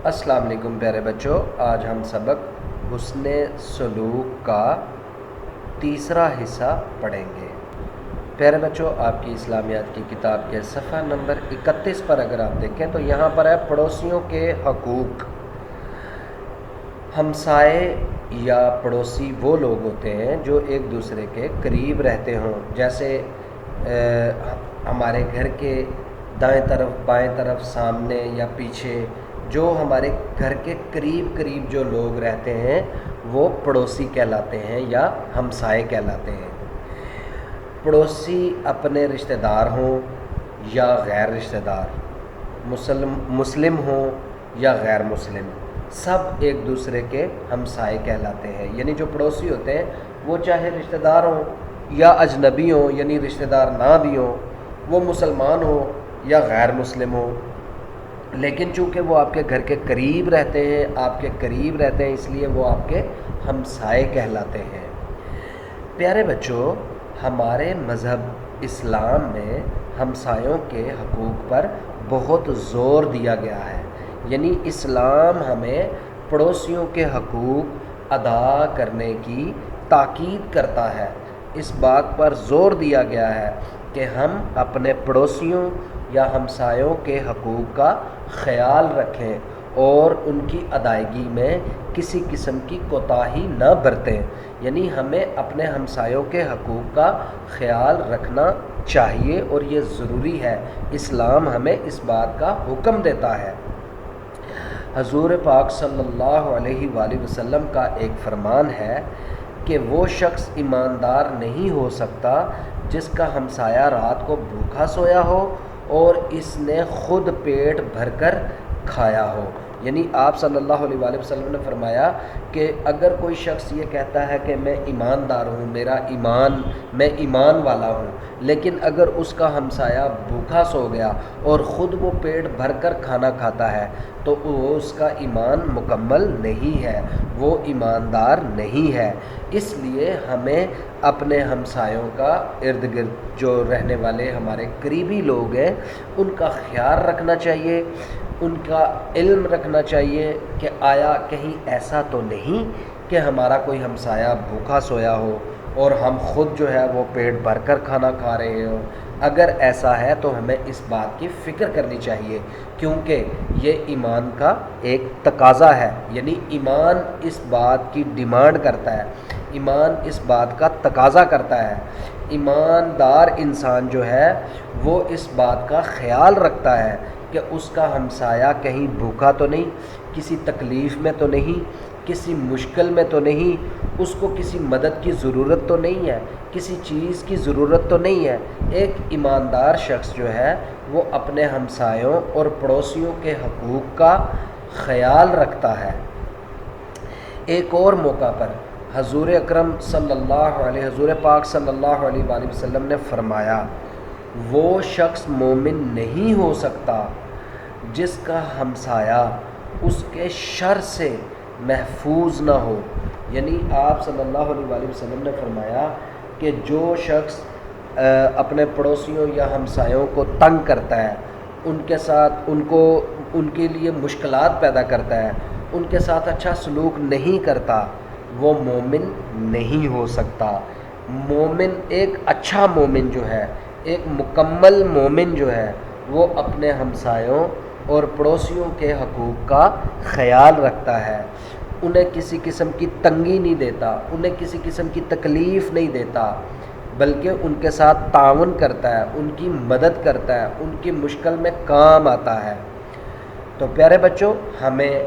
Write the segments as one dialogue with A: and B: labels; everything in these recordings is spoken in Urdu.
A: السلام علیکم پیارے بچوں، آج ہم سبق حسن سلوک کا تیسرا حصہ پڑھیں گے۔ پیارے بچوں، آپ کی اسلامیات کی کتاب کے صفحہ نمبر 31 پر اگر آپ دیکھیں تو یہاں پر ہے پڑوسیوں کے حقوق۔ ہمسائے یا پڑوسی وہ لوگ ہوتے ہیں جو ایک دوسرے کے قریب رہتے ہوں، جیسے ہمارے گھر کے دائیں طرف، بائیں طرف، سامنے یا پیچھے جو ہمارے گھر کے قریب جو لوگ رہتے ہیں وہ پڑوسی کہلاتے ہیں یا ہمسائے کہلاتے ہیں۔ پڑوسی اپنے رشتہ دار ہوں یا غیر رشتہ دار، مسلم ہوں یا غیر مسلم، سب ایک دوسرے کے ہمسائے کہلاتے ہیں۔ یعنی جو پڑوسی ہوتے ہیں وہ چاہے رشتہ دار ہوں یا اجنبی ہوں، یعنی رشتہ دار نہ بھی ہوں، وہ مسلمان ہوں یا غیر مسلم ہوں، لیکن چونکہ وہ آپ کے گھر کے قریب رہتے ہیں، آپ کے قریب رہتے ہیں، اس لیے وہ آپ کے ہمسائے کہلاتے ہیں۔ پیارے بچوں، ہمارے مذہب اسلام میں ہمسایوں کے حقوق پر بہت زور دیا گیا ہے، یعنی اسلام ہمیں پڑوسیوں کے حقوق ادا کرنے کی تاکید کرتا ہے۔ اس بات پر زور دیا گیا ہے کہ ہم اپنے پڑوسیوں یا ہمسایوں کے حقوق کا خیال رکھیں اور ان کی ادائیگی میں کسی قسم کی کوتاہی نہ برتیں، یعنی ہمیں اپنے ہمسایوں کے حقوق کا خیال رکھنا چاہیے اور یہ ضروری ہے۔ اسلام ہمیں اس بات کا حکم دیتا ہے۔ حضور پاک صلی اللہ علیہ وآلہ وسلم کا ایک فرمان ہے کہ وہ شخص ایماندار نہیں ہو سکتا جس کا ہمسایہ رات کو بھوکا سویا ہو اور اس نے خود پیٹ بھر کر کھایا ہو۔ یعنی آپ صلی اللہ علیہ وآلہ وسلم نے فرمایا کہ اگر کوئی شخص یہ کہتا ہے کہ میں ایماندار ہوں، میں ایمان والا ہوں، لیکن اگر اس کا ہمسایہ بھوکا سو گیا اور خود وہ پیٹ بھر کر کھانا کھاتا ہے تو وہ اس کا ایمان مکمل نہیں ہے، وہ ایماندار نہیں ہے۔ اس لیے ہمیں اپنے ہمسایوں کا، ارد گرد جو رہنے والے ہمارے قریبی لوگ ہیں، ان کا خیال رکھنا چاہیے، ان کا علم رکھنا چاہیے کہ آیا کہیں ایسا تو نہیں کہ ہمارا کوئی ہمسایہ بھوکا سویا ہو اور ہم خود جو ہے وہ پیٹ بھر کر کھانا کھا رہے ہوں۔ اگر ایسا ہے تو ہمیں اس بات کی فکر کرنی چاہیے، کیونکہ یہ ایمان کا ایک تقاضا ہے، یعنی ایمان اس بات کی ڈیمانڈ کرتا ہے، ایمان اس بات کا تقاضا کرتا ہے۔ ایماندار انسان جو ہے وہ اس بات کا خیال رکھتا ہے کہ اس کا ہمسایہ کہیں بھوکا تو نہیں، کسی تکلیف میں تو نہیں، کسی مشکل میں تو نہیں، اس کو کسی مدد کی ضرورت تو نہیں ہے، کسی چیز کی ضرورت تو نہیں ہے۔ ایک ایماندار شخص جو ہے وہ اپنے ہمسایوں اور پڑوسیوں کے حقوق کا خیال رکھتا ہے۔ ایک اور موقع پر حضور پاک صلی اللہ علیہ وآلہ وسلم نے فرمایا، وہ شخص مومن نہیں ہو سکتا جس کا ہمسایہ اس کے شر سے محفوظ نہ ہو۔ یعنی آپ صلی اللہ علیہ وآلہ وسلم نے فرمایا کہ جو شخص اپنے پڑوسیوں یا ہمسایوں کو تنگ کرتا ہے، ان کے ساتھ ان کے لیے مشکلات پیدا کرتا ہے، ان کے ساتھ اچھا سلوک نہیں کرتا، وہ مومن نہیں ہو سکتا۔ مومن، ایک اچھا مومن جو ہے، ایک مکمل مومن جو ہے، وہ اپنے ہمسایوں اور پڑوسیوں کے حقوق کا خیال رکھتا ہے، انہیں کسی قسم کی تنگی نہیں دیتا، انہیں کسی قسم کی تکلیف نہیں دیتا، بلکہ ان کے ساتھ تعاون کرتا ہے، ان کی مدد کرتا ہے، ان کی مشکل میں کام آتا ہے۔ تو پیارے بچوں، ہمیں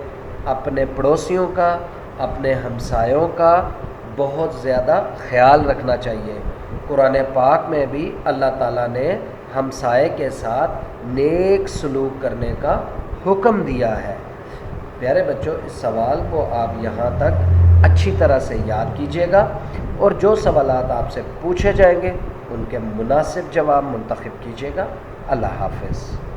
A: اپنے پڑوسیوں کا، اپنے ہمسایوں کا بہت زیادہ خیال رکھنا چاہیے۔ قرآن پاک میں بھی اللہ تعالیٰ نے ہمسائے کے ساتھ نیک سلوک کرنے کا حکم دیا ہے۔ پیارے بچوں، اس سوال کو آپ یہاں تک اچھی طرح سے یاد کیجیے گا اور جو سوالات آپ سے پوچھے جائیں گے ان کے مناسب جواب منتخب کیجیے گا۔ اللہ حافظ۔